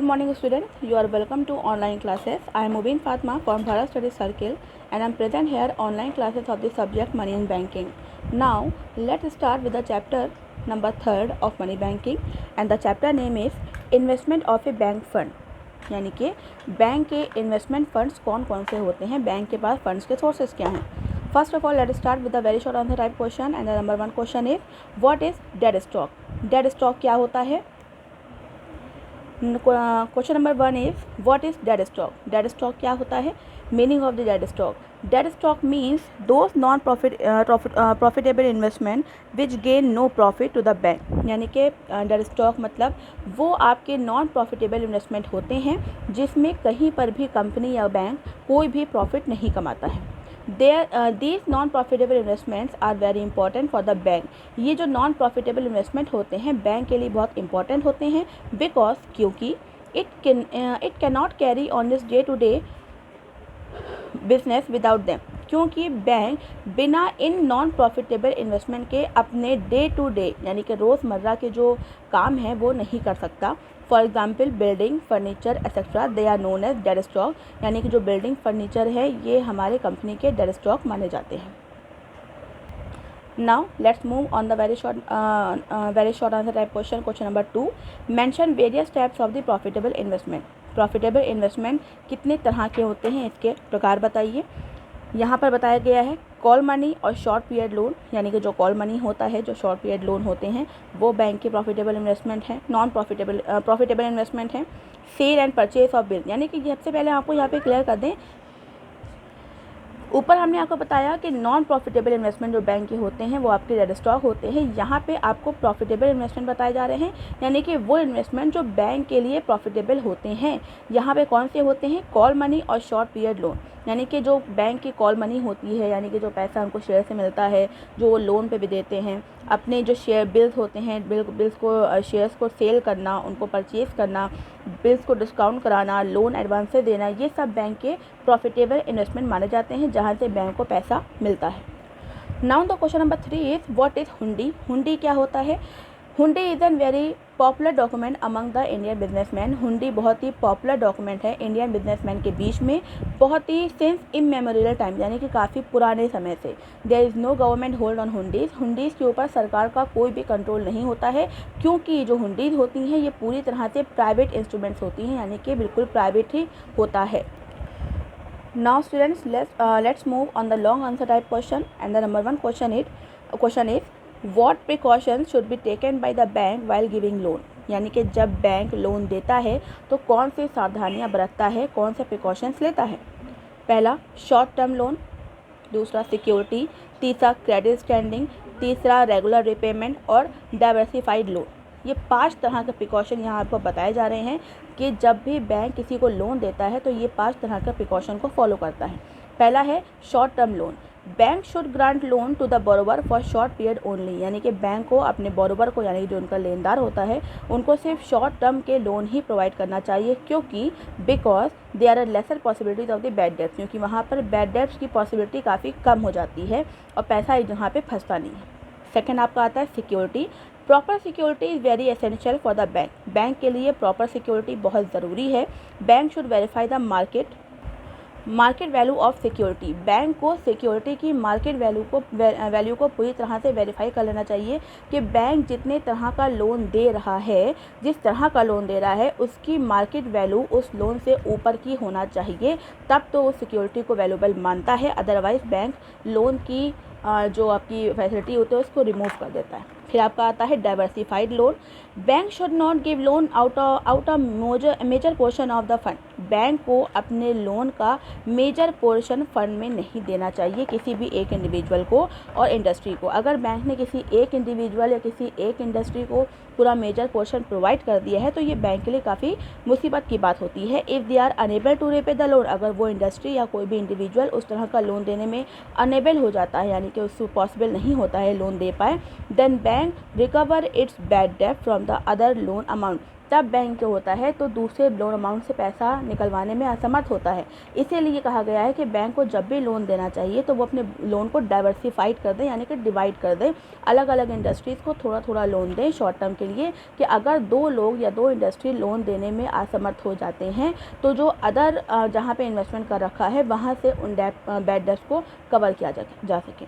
morning students, you are welcome to online classes. I am Mubin Fatma from Bharat Study Circle and I am present here online classes of the subject Money in Banking. Now let's start with the chapter number 3rd of Money Banking and the chapter name is Investment of a Bank Fund. यानी कि bank के investment funds कौन कौन से होते हैं, bank के पास funds के सोर्सेज क्या हैं. First of all let start with the very short answer type question and the number 1 question is what is dead stock. Dead stock क्या होता है. Question number 1 is what is dead stock. Dead stock क्या होता है. Meaning of the dead stock. Dead stock means those non profitable investment which gain no profit to the bank. यानी कि dead stock मतलब वो आपके नॉन प्रॉफिटेबल इन्वेस्टमेंट होते हैं जिसमें कहीं पर भी कंपनी या बैंक कोई भी प्रॉफिट नहीं कमाता है. These non-profitable investments are very important for the bank. ये जो नॉन प्रॉफिटेबल इन्वेस्टमेंट होते हैं बैंक के लिए बहुत इंपॉर्टेंट होते हैं बिकॉज क्योंकि it cannot carry on this day to day business without them. क्योंकि बैंक बिना इन नॉन प्रॉफिटेबल इन्वेस्टमेंट के अपने डे टू डे यानी कि रोज़मर्रा के जो काम हैं वो नहीं कर सकता. For example building furniture etcetera they are known as dead stock. यानी कि जो बिल्डिंग फर्नीचर है ये हमारे कंपनी के डेड स्टॉक माने जाते हैं. Now let's move on the very short answer type question. Question number 2 mention various types of the profitable investment. Profitable investment कितने तरह के होते हैं, इसके प्रकार बताइए. यहाँ पर बताया गया है कॉल मनी और शॉर्ट पीरियड लोन. यानी कि जो कॉल मनी होता है, जो शॉर्ट पीरियड लोन होते हैं वो बैंक के प्रॉफिटेबल इन्वेस्टमेंट है, नॉन प्रॉफिटेबल इन्वेस्टमेंट है. Sale and purchase of bill. यानी कि सबसे पहले आपको यहाँ पे क्लियर कर दें, ऊपर हमने आपको बताया कि नॉन प्रॉफिटेबल इन्वेस्टमेंट जो बैंक के होते हैं वो आपके डेड स्टॉक होते हैं. यहाँ पे आपको प्रॉफिटेबल इन्वेस्टमेंट बताए जा रहे हैं यानी कि वो इन्वेस्टमेंट जो बैंक के लिए प्रॉफिटेबल होते हैं. यहाँ पे कौन से होते हैं, कॉल मनी और शॉर्ट पीरियड लोन. यानी कि जो बैंक की कॉल मनी होती है यानी कि जो पैसा उनको शेयर से मिलता है जो वो लोन पे भी देते हैं. अपने जो शेयर बिल्स होते हैं बिल्स को शेयर्स को सेल करना, उनको परचेज़ करना, बिल्स को डिस्काउंट कराना, लोन एडवांस से देना, ये सब बैंक के प्रॉफिटेबल इन्वेस्टमेंट माने जाते हैं जहाँ से बैंक को पैसा मिलता है. Now the question number 3 is what is हुंडी. हुंडी क्या होता है. हुंडी is an very popular document among the Indian businessman. हुंडी बहुत ही पॉपुलर डॉक्यूमेंट है इंडियन बिजनेसमैन के बीच में बहुत ही सिंस इमेमोरियल टाइम यानी कि काफ़ी पुराने समय से. There is no government hold on hundis. Hundis के ऊपर सरकार का कोई भी कंट्रोल नहीं होता है क्योंकि जो हुंडीज़ होती हैं ये पूरी तरह से प्राइवेट इंस्ट्रूमेंट्स होती हैं यानी कि बिल्कुल प्राइवेट ही होता है. Now students let's move on the long answer type question and the number 1 question is what precautions should be taken by the bank while giving loan. यानी कि जब बैंक लोन देता है तो कौन सी सावधानियां बरतता है, कौन से प्रिकॉशंस लेता है. पहला शॉर्ट टर्म लोन, दूसरा सिक्योरिटी, तीसरा क्रेडिट स्टैंडिंग, तीसरा रेगुलर रिपेमेंट और डाइवर्सिफाइड लोन. ये 5 तरह के प्रिकॉशन यहाँ आपको बताए जा रहे हैं कि जब भी बैंक किसी को लोन देता है तो ये 5 तरह के प्रिकॉशन को फॉलो करता है. पहला है short term loan. Bank should grant loan to the borrower for short period only. यानी कि बैंक को अपने बोरोवर को यानी कि जो उनका लेनदार होता है उनको सिर्फ शॉर्ट टर्म के लोन ही प्रोवाइड करना चाहिए क्योंकि because they are lesser possibilities of the bad debts. क्योंकि वहाँ पर बैड डेब्ट्स की पॉसिबिलिटी काफ़ी कम हो जाती है और पैसा जहाँ पे फंसता नहीं है. सेकेंड आपका आता है security. Proper security is very essential for the bank. Bank के लिए प्रॉपर सिक्योरिटी बहुत ज़रूरी है. Bank should verify the market value of security. Bank को सिक्योरिटी की मार्केट वैल्यू को पूरी तरह से वेरीफाई कर लेना चाहिए कि बैंक जितने तरह का लोन दे रहा है, जिस तरह का लोन दे रहा है उसकी मार्केट वैल्यू उस लोन से ऊपर की होना चाहिए, तब तो वो सिक्योरिटी को वैल्यूबल मानता है. अदरवाइज़ बैंक लोन की जो आपकी फैसिलिटी होती है उसको रिमूव कर देता है. फिर आपका आता है diversified loan. Bank should not give loan out a major portion of the fund. Bank को अपने लोन का मेजर पोर्शन फंड में नहीं देना चाहिए किसी भी एक इंडिविजुअल को और इंडस्ट्री को. अगर बैंक ने किसी एक इंडिविजुअल या किसी एक इंडस्ट्री को पूरा मेजर पोर्शन प्रोवाइड कर दिया है तो ये बैंक के लिए काफ़ी मुसीबत की बात होती है. If they are unable to repay the loan, अगर वो इंडस्ट्री या कोई भी इंडिविजुअल उस तरह का लोन देने में अनेबल हो जाता है यानी कि उसको पॉसिबल नहीं होता है लोन दे पाए, then bank recover its bad डेब्ट from the other loan amount. तब बैंक जो होता है तो दूसरे लोन अमाउंट से पैसा निकलवाने में असमर्थ होता है। इसीलिए कहा गया है कि बैंक को जब भी लोन देना चाहिए तो वो अपने लोन को डाइवर्सिफाइड कर दें, यानी कि डिवाइड कर दें, अलग अलग इंडस्ट्रीज़ को थोड़ा थोड़ा लोन दें शॉर्ट टर्म के लिए, कि अगर 2 लोग या 2 इंडस्ट्री लोन देने में असमर्थ हो जाते हैं तो जो अदर जहाँ पे इन्वेस्टमेंट कर रखा है वहाँ से उन बैड डेट्स को कवर किया जा सके।